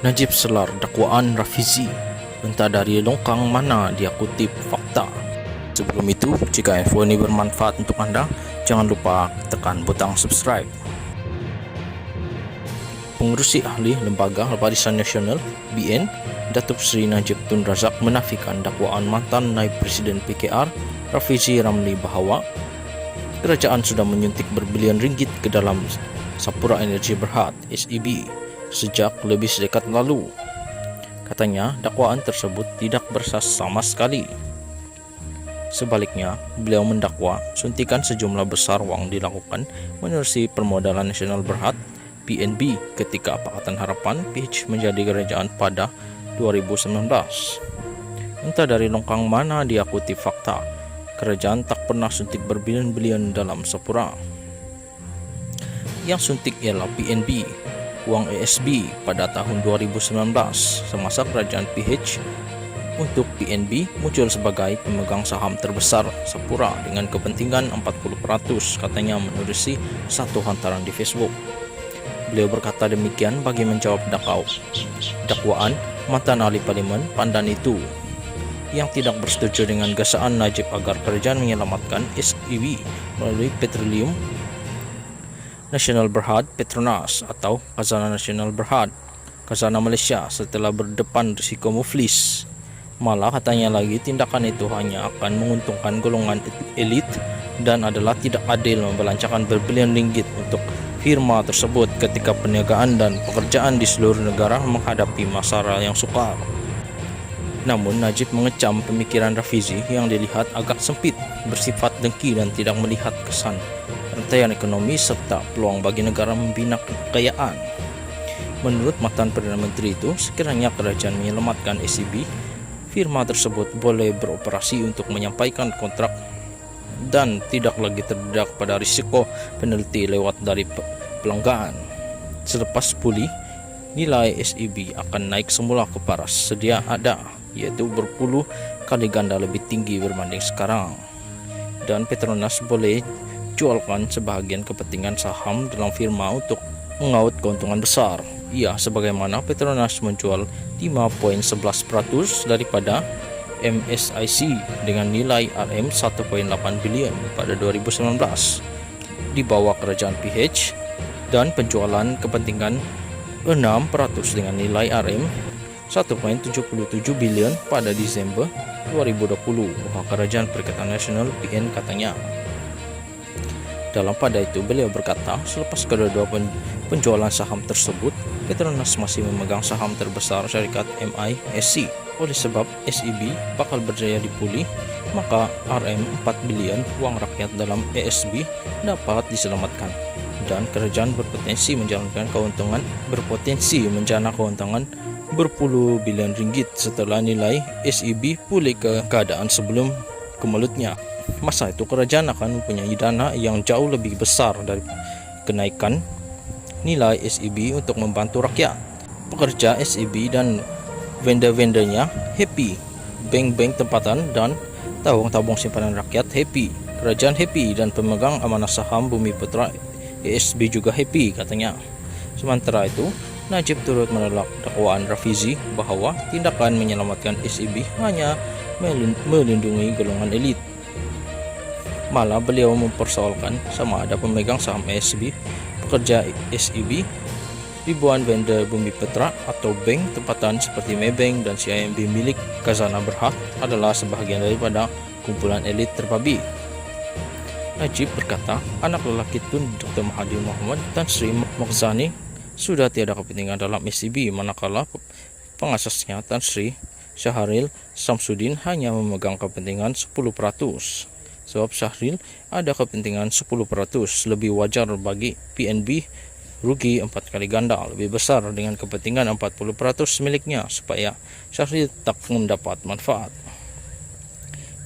Najib selar dakwaan Rafizi, entah dari longkang mana dia kutip fakta. Sebelum itu, jika info ini bermanfaat untuk Anda, jangan lupa tekan butang subscribe. Pengurusi Ahli Lembaga Barisan Nasional (BN), Datuk Seri Najib Tun Razak menafikan dakwaan mantan Naib Presiden PKR Rafizi Ramli bahawa kerajaan sudah menyuntik berbilion ringgit ke dalam Sapura Energy Berhad (SEB) sejak lebih sedekat lalu. Katanya, dakwaan tersebut tidak bersas sama sekali. Sebaliknya, beliau mendakwa suntikan sejumlah besar wang dilakukan menerusi Permodalan Nasional Berhad (PNB) ketika Pakatan Harapan PH menjadi kerajaan pada 2019. Entah dari longkang mana dia kutip fakta, kerajaan tak pernah suntik berbilion-bilion dalam Sapura. Yang suntik ialah PNB, uang ASB pada tahun 2019 semasa kerajaan PH. Untuk PNB muncul sebagai pemegang saham terbesar Sapura dengan kepentingan 40%, katanya menerusi satu hantaran di Facebook. Beliau berkata demikian bagi menjawab dakwaan mantan ahli parlimen Pandan itu yang tidak bersetuju dengan gasaan Najib agar kerajaan menyelamatkan SEB melalui Petroleum Nasional Berhad Petronas atau Khazanah Nasional Berhad, Khazanah Malaysia, setelah berdepan risiko muflis. Malah katanya lagi tindakan itu hanya akan menguntungkan golongan elit dan adalah tidak adil membelanjakan berbilion ringgit untuk firma tersebut ketika perniagaan dan pekerjaan di seluruh negara menghadapi masalah yang sukar. Namun Najib mengecam pemikiran Rafizi yang dilihat agak sempit, bersifat dengki dan tidak melihat kesan rantaian ekonomi serta peluang bagi negara membina kekayaan. Menurut mantan Perdana Menteri itu, sekiranya kerajaan menyelamatkan SEB, firma tersebut boleh beroperasi untuk menyampaikan kontrak dan tidak lagi terdedak pada risiko penalti lewat dari pelanggan. Selepas pulih, nilai SEB akan naik semula ke paras sedia ada, yaitu berpuluh kali ganda lebih tinggi berbanding sekarang. Dan Petronas boleh jualkan sebahagian kepentingan saham dalam firma untuk mengaut keuntungan besar. Ia sebagaimana Petronas menjual 5.11% daripada MSIC dengan nilai RM 1.8 bilion pada 2019 di bawah kerajaan PH, dan penjualan kepentingan 6% dengan nilai RM 1.77 bilion pada Desember 2020 bawah kerajaan Perikatan Nasional PN, katanya. Dalam pada itu, beliau berkata, selepas kedua penjualan saham tersebut, Petronas masih memegang saham terbesar syarikat MISC. Oleh sebab SEB bakal berjaya dipulih, maka RM 4 bilion uang rakyat dalam ASB dapat diselamatkan. Dan kerajaan berpotensi menjana keuntungan berpuluh bilion ringgit setelah nilai SEB pulih ke keadaan sebelum kemelutnya. Masa itu kerajaan akan mempunyai dana yang jauh lebih besar dari kenaikan nilai SEB untuk membantu rakyat. Pekerja SEB dan vendor-vendornya happy, bank-bank tempatan dan tabung-tabung simpanan rakyat happy, kerajaan happy, dan pemegang amanah saham Bumi Putra ASB juga happy, katanya. Sementara itu, Najib turut menolak dakwaan Rafizi bahawa tindakan menyelamatkan SEB hanya melindungi golongan elit. Malah beliau mempersoalkan sama ada pemegang saham ASB, pekerja SEB, ribuan vendor Bumi Putra atau bank tempatan seperti Maybank dan CIMB milik Khazanah Berhad adalah sebahagian daripada kumpulan elit terbabi. Najib berkata, anak lelaki Tun Dr. Mahathir Mohamad Tan Sri Mokhzani sudah tiada kepentingan dalam SEB, manakala pengasasnya Tan Sri Syahril Samsudin hanya memegang kepentingan 10%. Sebab Syahril ada kepentingan 10%, lebih wajar bagi PNB rugi 4 kali ganda lebih besar dengan kepentingan 40% miliknya supaya Syahril tak mendapat manfaat.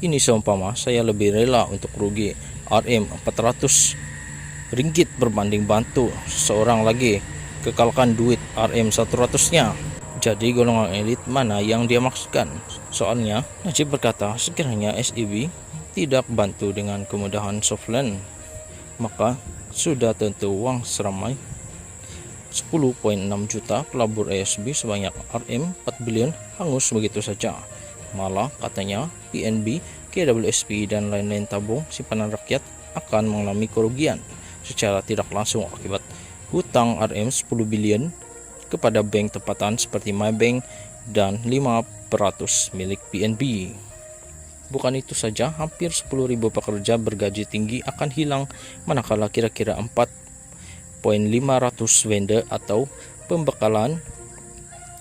Ini seumpama saya lebih rela untuk rugi RM 400 ringgit berbanding bantu seseorang lagi kekalkan duit RM 100-nya. Jadi golongan elit mana yang dia maksudkan? Soalnya Najib berkata sekiranya SEB tidak bantu dengan kemudahan soft loan, maka sudah tentu uang seramai 10.6 juta pelabur ASB sebanyak RM 4 billion hangus begitu saja. Malah katanya PNB, KWSP dan lain-lain tabung simpanan rakyat akan mengalami kerugian secara tidak langsung akibat hutang RM 10 billion kepada bank tempatan seperti Maybank dan 5% milik PNB. Bukan itu saja, hampir 10.000 pekerja bergaji tinggi akan hilang manakala kira-kira 4.500 vendor atau pembekalan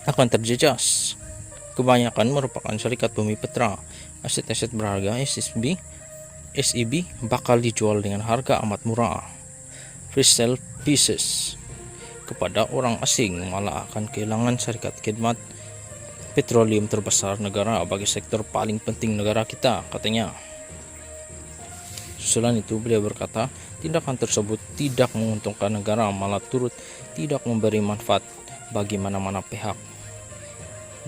akan terjejas. Kebanyakan merupakan syarikat bumi putra. Aset-aset berharga SEB bakal dijual dengan harga amat murah. Free sale pieces kepada orang asing, malah akan kehilangan syarikat khidmat petroleum terbesar negara bagi sektor paling penting negara kita, katanya. Susulan itu beliau berkata, tindakan tersebut tidak menguntungkan negara, malah turut tidak memberi manfaat bagi mana-mana pihak.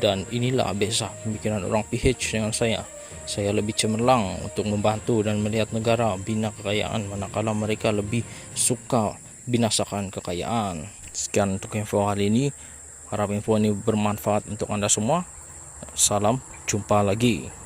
Dan inilah biasa pemikiran orang PH dengan saya. Saya lebih cemerlang untuk membantu dan melihat negara bina kekayaan, manakala mereka lebih suka binasakan kekayaan. Sekian untuk info hari ini. Harap info ini bermanfaat untuk Anda semua. Salam, jumpa lagi.